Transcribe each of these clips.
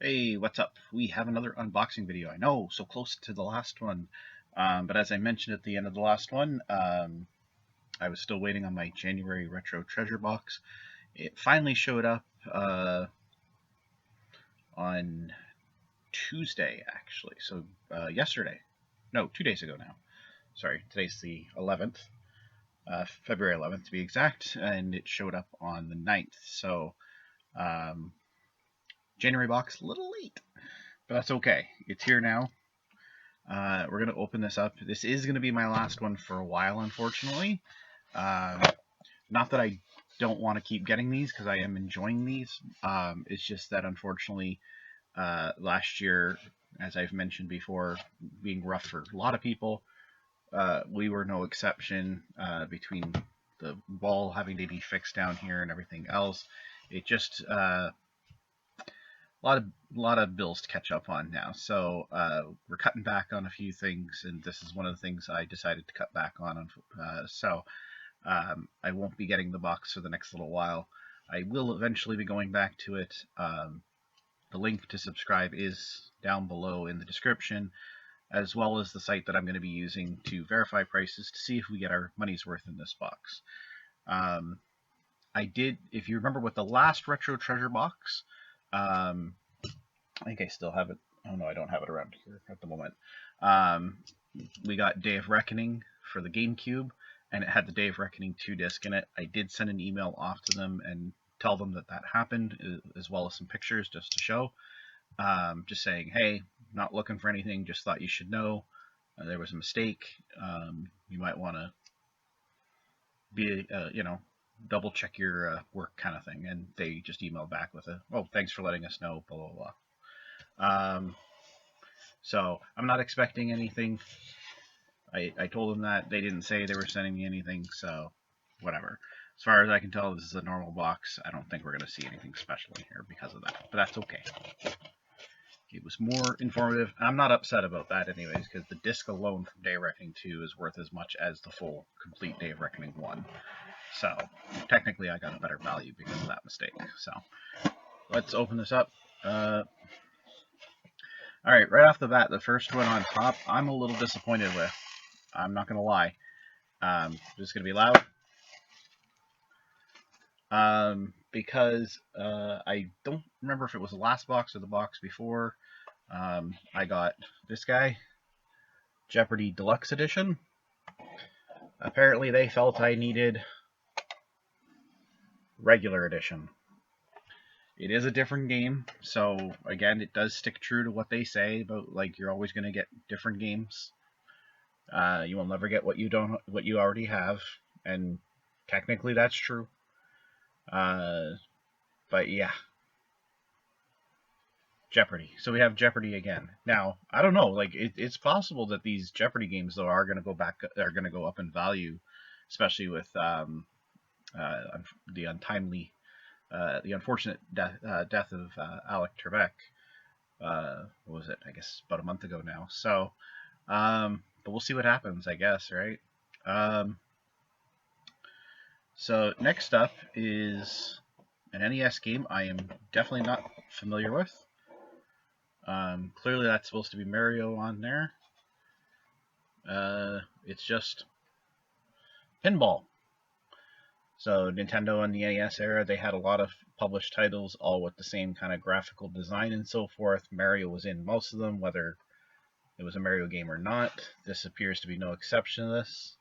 Hey, what's up? We have another unboxing video. I know, so close to the last one. But as I mentioned at the end of the last one, I was still waiting on my January Retro Treasure box. It finally showed up on Tuesday, actually. So yesterday. No, 2 days ago now. Sorry, today's the 11th, February 11th to be exact, and it showed up on the 9th. So January box, a little late, but that's okay. It's here now. We're going to open this up. This is going to be my last one for a while, unfortunately. Not that I don't want to keep getting these, because I am enjoying these. It's just that, unfortunately, last year, as I've mentioned before, being rough for a lot of people, we were no exception. Between the wall having to be fixed down here and everything else, it just... a lot of bills to catch up on now. So we're cutting back on a few things, and this is one of the things I decided to cut back on. So I won't be getting the box for the next little while. I will eventually be going back to it. The link to subscribe is down below in the description, as well as the site that I'm going to be using to verify prices to see if we get our money's worth in this box. I did, if you remember with the last Retro Treasure box, I think I still have it. Oh no, I don't have it around here at the moment. We got Day of Reckoning for the Gamecube, and it had the Day of Reckoning 2 disc in it. I did send an email off to them and tell them that that happened, as well as some pictures just to show. Just saying, hey, not looking for anything, just thought you should know. There was a mistake. You might want to be, double check your work kind of thing. And they just emailed back with a, oh, thanks for letting us know, blah, blah, blah. So I'm not expecting anything. I told them that. They didn't say they were sending me anything, so whatever. As far as I can tell, this is a normal box. I don't think we're going to see anything special in here because of that, but that's okay. It was more informative. I'm not upset about that anyways, because the disc alone from Day of Reckoning 2 is worth as much as the full complete Day of Reckoning 1. So technically I got a better value because of that mistake. So let's open this up. Alright, right off the bat, the first one on top, I'm a little disappointed with. I'm not going to lie. Just going to be loud. Because I don't remember if it was the last box or the box before. I got this guy, Jeopardy Deluxe Edition. Apparently they felt I needed regular edition. It is a different game, so again, it does stick true to what they say about, like, you're always going to get different games. You will never get what you already have, and technically that's true. But yeah, Jeopardy. So we have Jeopardy again. Now, I don't know, like, it's possible that these Jeopardy games though are going to go up in value, especially with the unfortunate death of Alec Trebek. What was it? I guess about a month ago now. So, but we'll see what happens, I guess, right? So next up is an NES game I am definitely not familiar with. Clearly that's supposed to be Mario on there. It's just Pinball. So Nintendo and the NES era, they had a lot of published titles, all with the same kind of graphical design and so forth. Mario was in most of them, whether it was a Mario game or not. This appears to be no exception to this.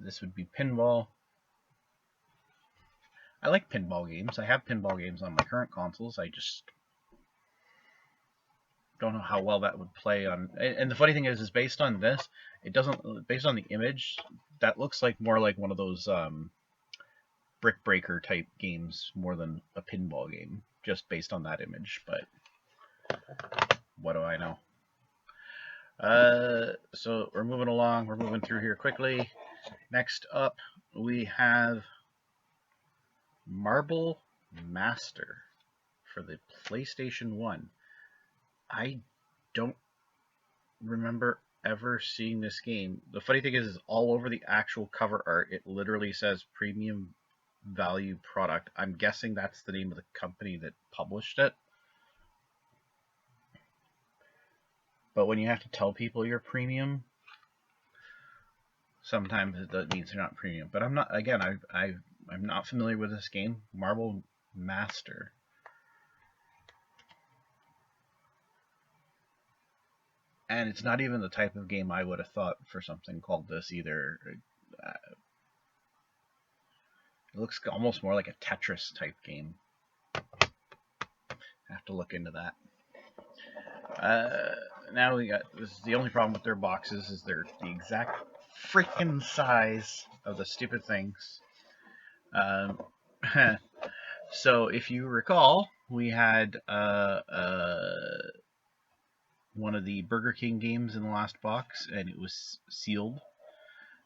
This would be Pinball. I like pinball games. I have pinball games on my current consoles. I just don't know how well that would play on. And the funny thing is based on this, it doesn't. Based on the image, that looks like more like one of those brick breaker type games more than a pinball game, just based on that image. But what do I know? So we're moving along. We're moving through here quickly. Next up, we have Marble Master for the PlayStation 1. I don't remember ever seeing this game. The funny thing is all over the actual cover art, it literally says premium value product. I'm guessing that's the name of the company that published it. But when you have to tell people you're premium, sometimes that means they're not premium. But I'm not. Again, I'm not familiar with this game, Marble Master. And it's not even the type of game I would have thought for something called this either. It looks almost more like a Tetris type game. I have to look into that. Now we got, this is the only problem with their boxes is they're the exact freaking size of the stupid things. So if you recall, we had one of the Burger King games in the last box, and it was sealed.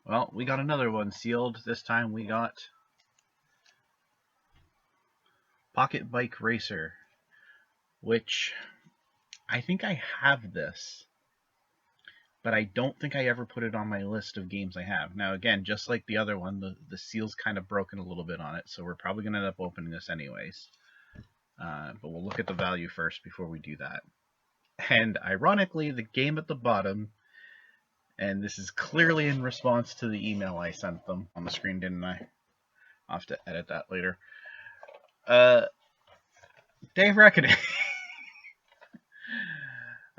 Well, we got another one sealed. This time we got Pocket Bike Racer, which I think I have this, but I don't think I ever put it on my list of games I have. Now, again, just like the other one, the seal's kind of broken a little bit on it, so we're probably going to end up opening this anyways. But we'll look at the value first before we do that. And ironically, the game at the bottom, and this is clearly in response to the email I sent them on the screen, didn't I? I'll have to edit that later. Day of Reckoning.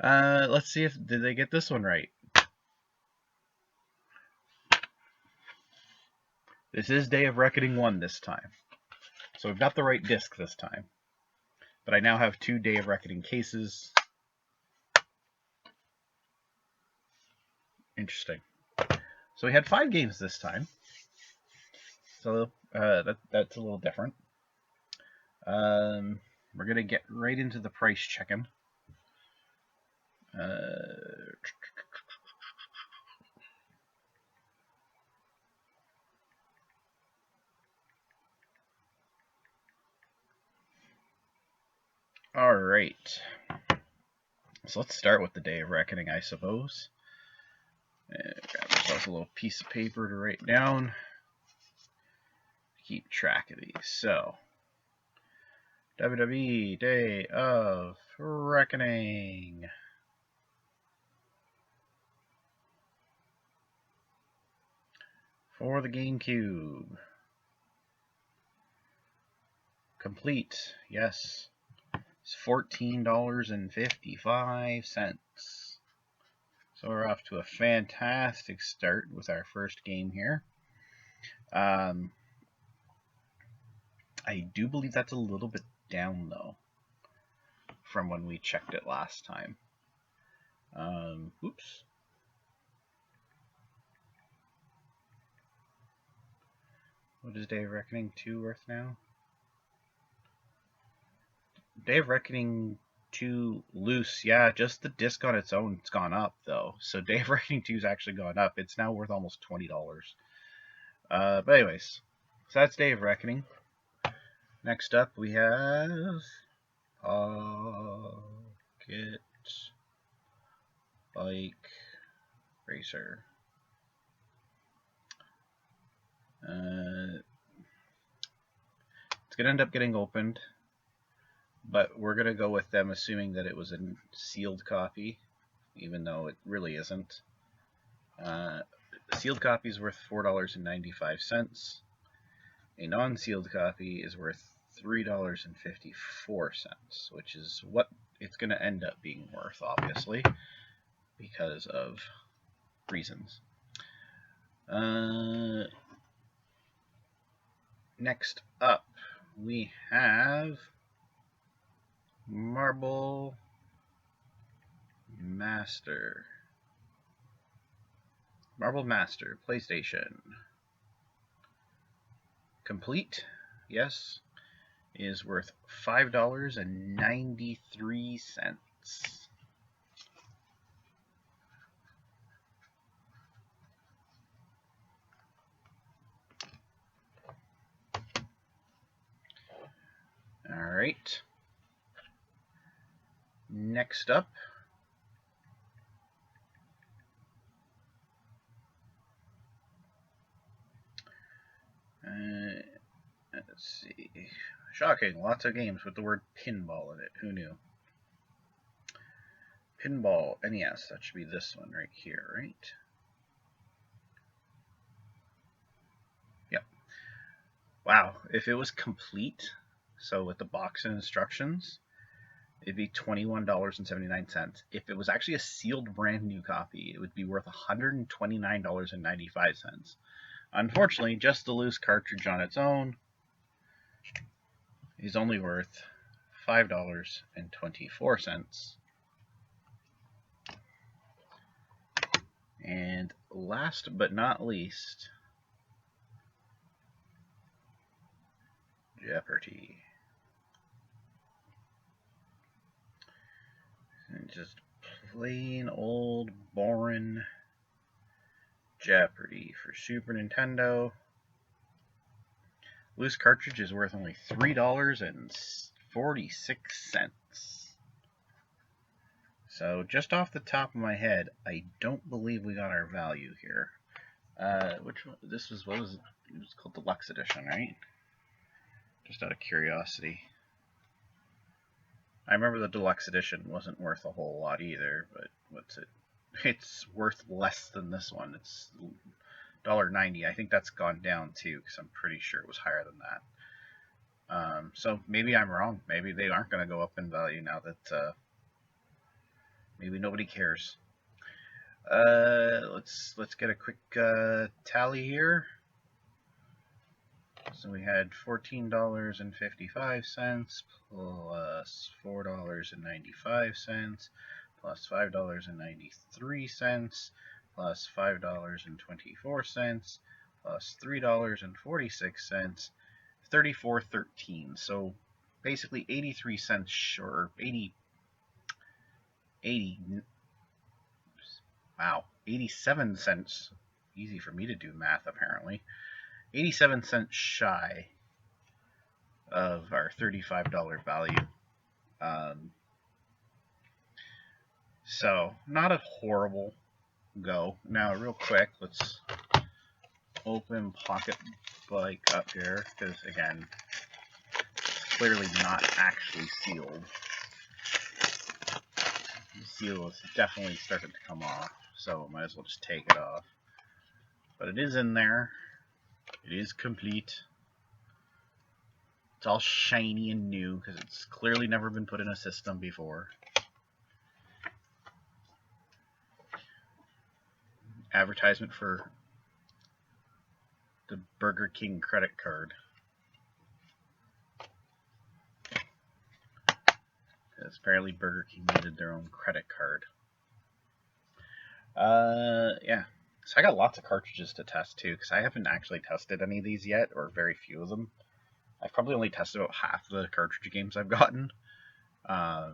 Let's see if did they get this one right. This is Day of Reckoning 1 this time. So we've got the right disc this time. But I now have 2 Day of Reckoning cases. Interesting. So we had 5 games this time. So that's a little different. We're going to get right into the price checking. All right. So let's start with the Day of Reckoning, I suppose. Grab ourselves a little piece of paper to write down. Keep track of these. So, WWE Day of Reckoning. For the Gamecube. Complete. Yes. It's $14.55. So we're off to a fantastic start with our first game here. I do believe that's a little bit down, though, from when we checked it last time. Oops. What is Day of Reckoning 2 worth now? Day of Reckoning 2 loose, yeah, just the disc on its own, it's gone up, though. So Day of Reckoning 2 has actually gone up. It's now worth almost $20. But anyways, so that's Day of Reckoning. Next up, we have Pocket Bike Racer. It's going to end up getting opened, but we're going to go with them assuming that it was a sealed copy, even though it really isn't. The sealed copy is worth $4.95. A non-sealed copy is worth $3.54, which is what it's going to end up being worth, obviously, because of reasons. Next up, we have Marble Master. Marble Master, PlayStation. Complete, yes, is worth $5.93. All right. Next up, let's see. Shocking, lots of games with the word pinball in it. Who knew? Pinball NES. That should be this one right here, right? Yep. Wow, if it was complete, so with the box and instructions, it'd be $21.79. If it was actually a sealed brand new copy, it would be worth $129.95. Unfortunately, just the loose cartridge on its own is only worth $5.24. And last but not least, Jeopardy. And just plain old boring Jeopardy for Super Nintendo. Loose cartridge is worth only $3.46. So just off the top of my head, I don't believe we got our value here. Which one? This was, what was it? It was called Deluxe Edition, right? Just out of curiosity. I remember the Deluxe Edition wasn't worth a whole lot either, but what's it? It's worth less than this one. It's $1.90. I think that's gone down too, because I'm pretty sure it was higher than that. So maybe I'm wrong. Maybe they aren't going to go up in value now that maybe nobody cares. Let's get a quick tally here. So we had $14.55 plus $4.95 plus $5.93 plus $5.24 plus $3.46, $34.13. So basically 83 cents short, 87 cents. Easy for me to do math apparently. 87 cents shy of our $35 value. So not a horrible go. Now real quick, let's open Pocket Bike up here, because again, it's clearly not actually sealed. The seal is definitely starting to come off, so might as well just take it off. But it is in there. It is complete. It's all shiny and new because it's clearly never been put in a system before. Advertisement for the Burger King credit card. Because apparently Burger King needed their own credit card. Yeah. So I got lots of cartridges to test too, because I haven't actually tested any of these yet, or very few of them. I've probably only tested about half the cartridge games I've gotten. So I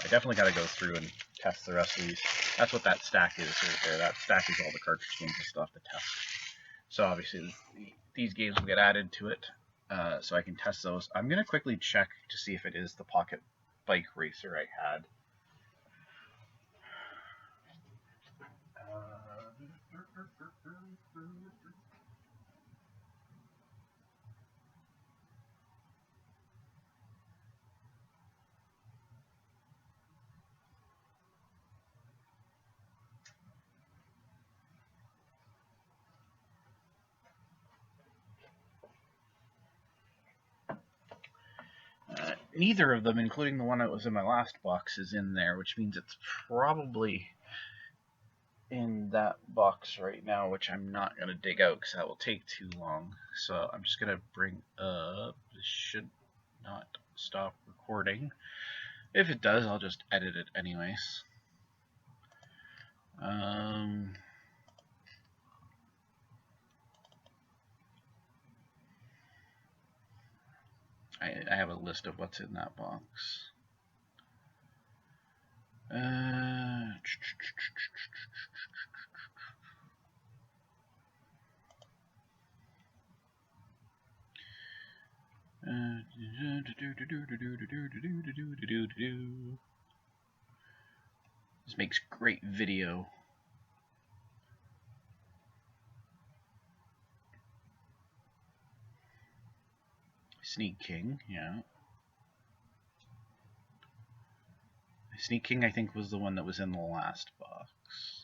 definitely got to go through and test the rest of these. That's what that stack is right there. That stack is all the cartridge games and stuff to test. So obviously these games will get added to it, so I can test those. I'm going to quickly check to see if it is the Pocket Bike Racer I had. Neither of them, including the one that was in my last box, is in there, which means it's probably in that box right now, which I'm not going to dig out because that will take too long. So I'm just going to bring up, this should not stop recording. If it does, I'll just edit it anyways. I have a list of what's in that box. This makes great video. Sneak King, yeah. Sneak King, I think, was the one that was in the last box.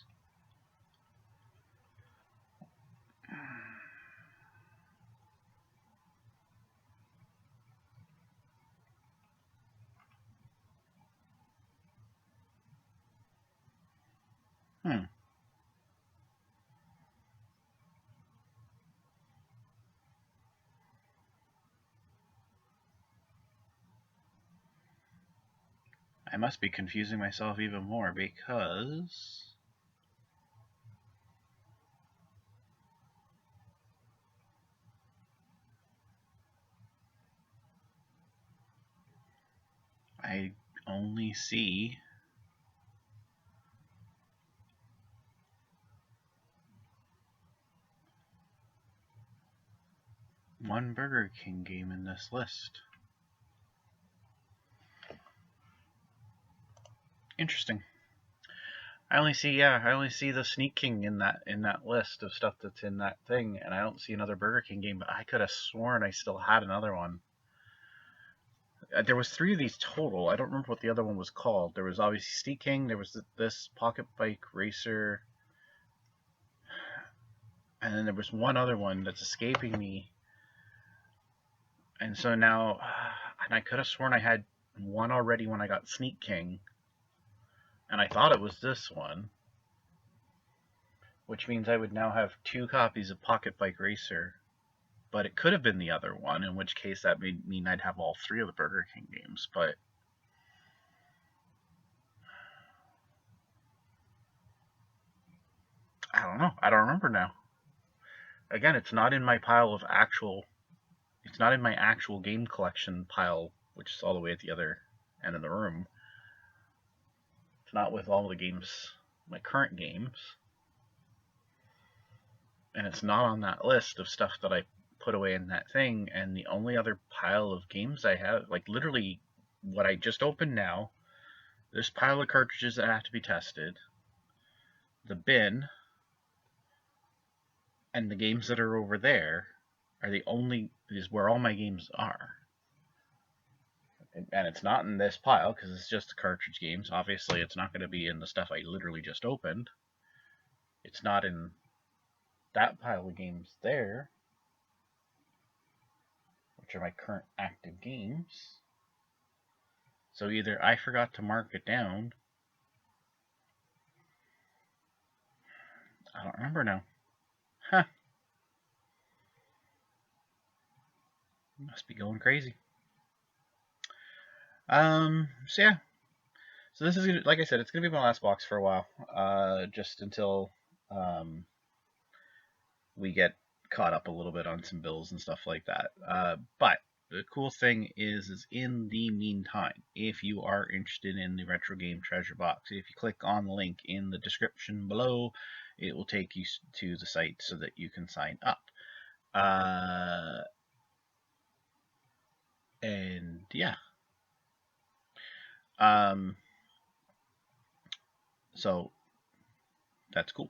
I must be confusing myself even more because I only see one Burger King game in this list. Interesting. I only see the Sneak King in that list of stuff that's in that thing, and I don't see another Burger King game, but I could have sworn I still had another one. There was 3 of these total. I don't remember what the other one was called. There was obviously Sneak King, there was this Pocket Bike Racer, and then there was one other one that's escaping me. And so now, and I could have sworn I had one already when I got Sneak King, and I thought it was this one, which means I would now have 2 copies of Pocket Bike Racer, but it could have been the other one, in which case that would mean I'd have all 3 of the Burger King games, but I don't know. I don't remember now. Again, it's not in my pile of it's not in my actual game collection pile, which is all the way at the other end of the room. It's not with all the games, my current games. And it's not on that list of stuff that I put away in that thing. And the only other pile of games I have, like literally what I just opened now, this pile of cartridges that have to be tested, the bin, and the games that are over there are is where all my games are. And it's not in this pile because it's just the cartridge games. Obviously, it's not going to be in the stuff I literally just opened. It's not in that pile of games there, which are my current active games. So either I forgot to mark it down. I don't remember now. Huh. Must be going crazy. So yeah. So this is, like I said, it's going to be my last box for a while. Just until we get caught up a little bit on some bills and stuff like that. But the cool thing is in the meantime, if you are interested in the Retro Game Treasure Box, if you click on the link in the description below, it will take you to the site so that you can sign up. And yeah. So that's cool.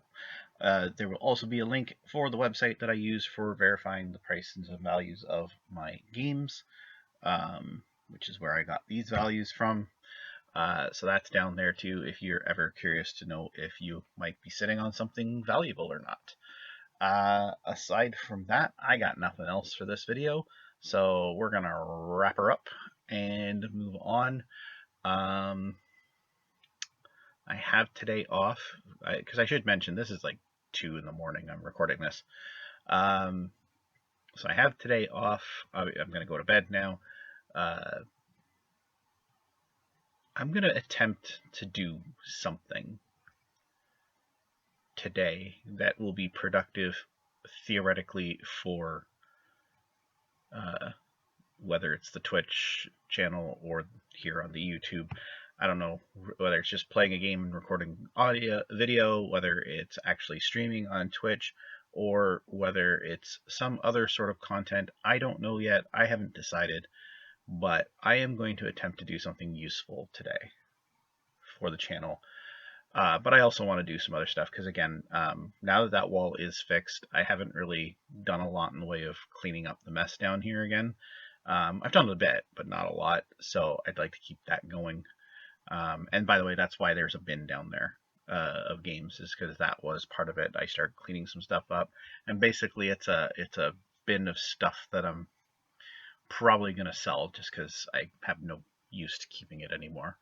There will also be a link for the website that I use for verifying the prices and values of my games, which is where I got these values from. So that's down there too if you're ever curious to know if you might be sitting on something valuable or not. Aside from that, I got nothing else for this video, so we're going to wrap her up and move on. I have today off, because I should mention this is like 2 in the morning I'm recording this. So I have today off. I'm going to go to bed now. I'm going to attempt to do something today that will be productive theoretically for whether it's the Twitch channel or here on the YouTube. I don't know whether it's just playing a game and recording video, whether it's actually streaming on Twitch, or whether it's some other sort of content. I don't know yet. I haven't decided, but I am going to attempt to do something useful today for the channel. But I also want to do some other stuff because, again, now that wall is fixed, I haven't really done a lot in the way of cleaning up the mess down here again. I've done a bit, but not a lot, so I'd like to keep that going. And by the way, that's why there's a bin down there of games, is because that was part of it. I started cleaning some stuff up, and basically it's a bin of stuff that I'm probably gonna sell just because I have no use to keeping it anymore.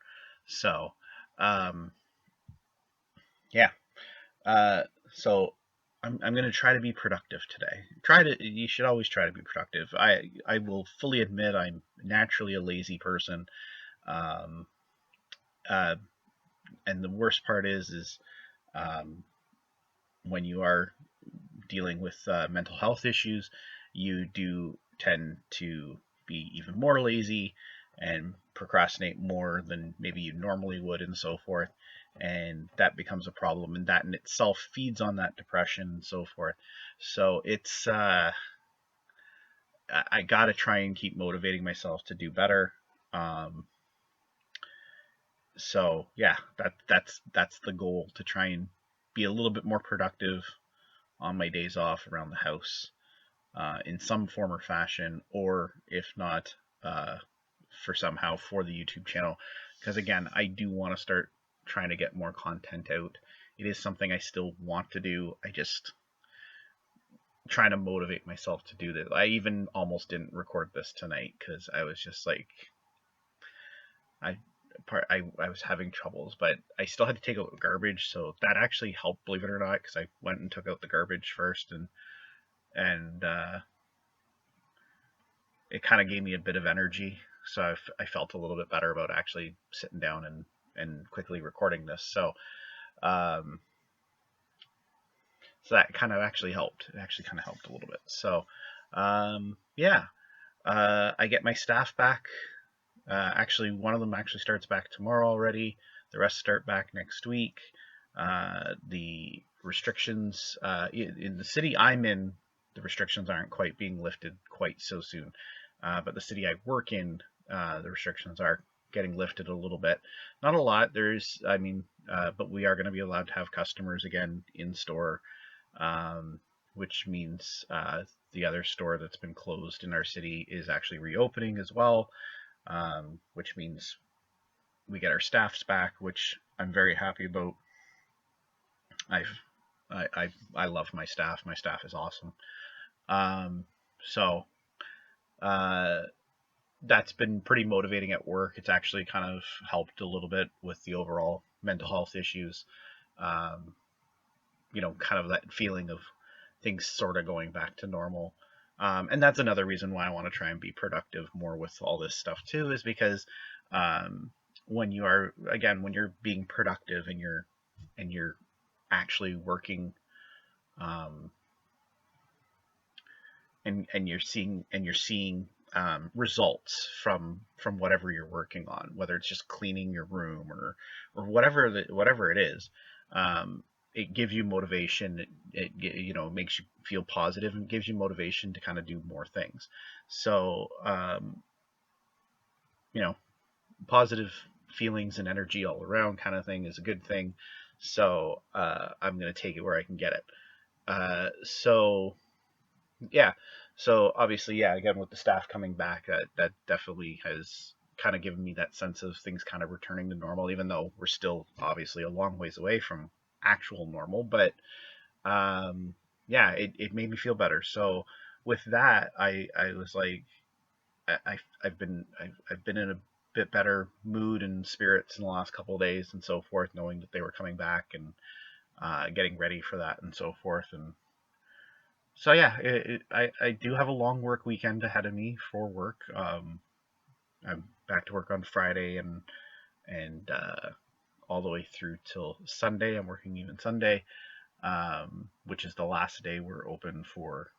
So, um, yeah. Uh, so I'm gonna try to be productive today. You should always try to be productive. I will fully admit I'm naturally a lazy person. Um, uh, and the worst part is um, when you are dealing with mental health issues, you do tend to be even more lazy and procrastinate more than maybe you normally would, and so forth. And that becomes a problem, and that in itself feeds on that depression and so forth. So I gotta try and keep motivating myself to do better. Um, so yeah, that's the goal, to try and be a little bit more productive on my days off around the house, in some form or fashion, or if not, uh, for the YouTube channel. Because again, I do want to start trying to get more content out. It is something I still want to do. I just trying to motivate myself to do this. I even almost didn't record this tonight because I was just like, I I was having troubles, but I still had to take out the garbage, so that actually helped, believe it or not, because I went and took out the garbage first, and it kind of gave me a bit of energy, so I felt a little bit better about actually sitting down and quickly recording this. Um, so that kind of actually helped. It actually kind of helped a little bit. So yeah, I get my staff back. Actually, one of them actually starts back tomorrow already. The rest start back next week. The restrictions in the city I'm in, the restrictions aren't quite being lifted quite so soon. But the city I work in, the restrictions are getting lifted a little bit. Not a lot. But we are going to be allowed to have customers again in store, which means the other store that's been closed in our city is actually reopening as well, which means we get our staffs back, which I'm very happy about. I've I love my staff. My staff is awesome. Um, so uh, that's been pretty motivating at work. It's actually kind of helped a little bit with the overall mental health issues. Um, kind of that feeling of things sort of going back to normal. And that's another reason why I want to try and be productive more with all this stuff too, is because um, when you're being productive and you're actually working, um, and you're seeing results from whatever you're working on, whether it's just cleaning your room or whatever it is. It gives you motivation. It makes you feel positive and gives you motivation to kind of do more things. So you know positive feelings and energy all around kind of thing is a good thing. So I'm going to take it where I can get it. So yeah. So obviously, yeah, again, with the staff coming back, that definitely has kind of given me that sense of things kind of returning to normal, even though we're still obviously a long ways away from actual normal. But yeah, it made me feel better. So with that, I was like, I've been in a bit better mood and spirits in the last couple of days and so forth, knowing that they were coming back and getting ready for that and so forth. And so yeah, I do have a long work weekend ahead of me for work. I'm back to work on Friday and all the way through till Sunday. I'm working even Sunday, which is the last day we're open for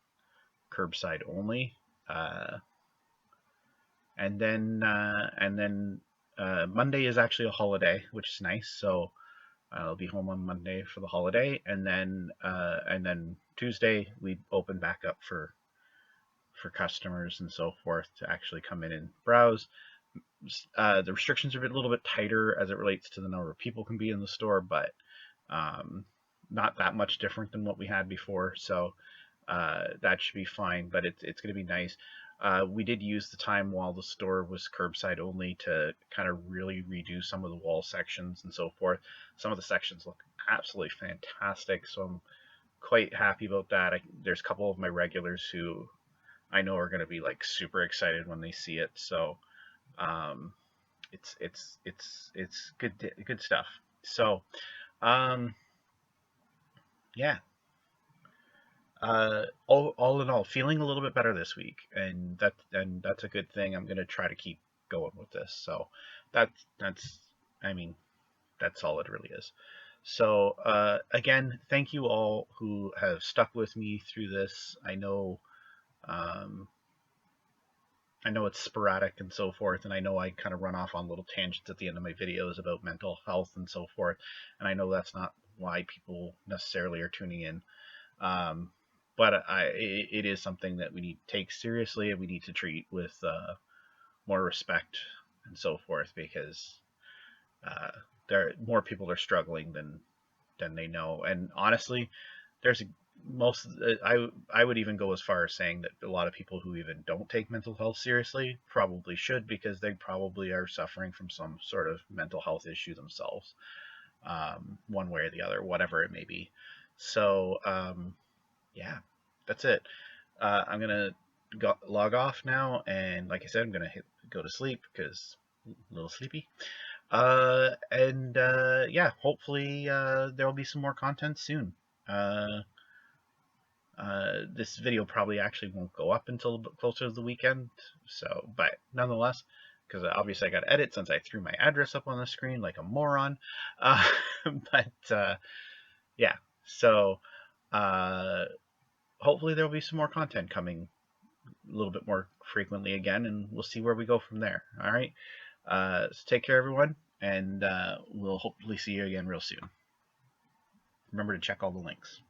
curbside only. Uh, and then Monday is actually a holiday, which is nice. So I'll be home on Monday for the holiday, and then Tuesday we open back up for customers and so forth to actually come in and browse. The restrictions are a little bit tighter as it relates to the number of people can be in the store, but not that much different than what we had before. So that should be fine. But it's going to be nice. We did use the time while the store was curbside only to kind of really redo some of the wall sections and so forth. Some of the sections look absolutely fantastic, so I'm quite happy about that. There's a couple of my regulars who I know are going to be like super excited when they see it. So um, it's good stuff. So yeah, all in all, feeling a little bit better this week, and that's a good thing. I'm gonna try to keep going with this. So that's I mean that's all it really is. So again, thank you all who have stuck with me through this. Um, I know it's sporadic and so forth, and I know I kind of run off on little tangents at the end of my videos about mental health and so forth, and I know that's not why people necessarily are tuning in. Um, but it is something that we need to take seriously and we need to treat with more respect and so forth, because uh, there more people are struggling than they know. And honestly, there's I would even go as far as saying that a lot of people who even don't take mental health seriously probably should, because they probably are suffering from some sort of mental health issue themselves, one way or the other, whatever it may be. So yeah, that's it. I'm gonna log off now, and like I said, I'm gonna go to sleep because I'm a little sleepy. And yeah, hopefully there will be some more content soon. Uh, this video probably actually won't go up until closer to the weekend, so but nonetheless, because obviously I got to edit since I threw my address up on the screen like a moron. Uh, but yeah, so uh, hopefully there will be some more content coming a little bit more frequently again, and we'll see where we go from there. All right. So take care, everyone, and we'll hopefully see you again real soon. Remember to check all the links.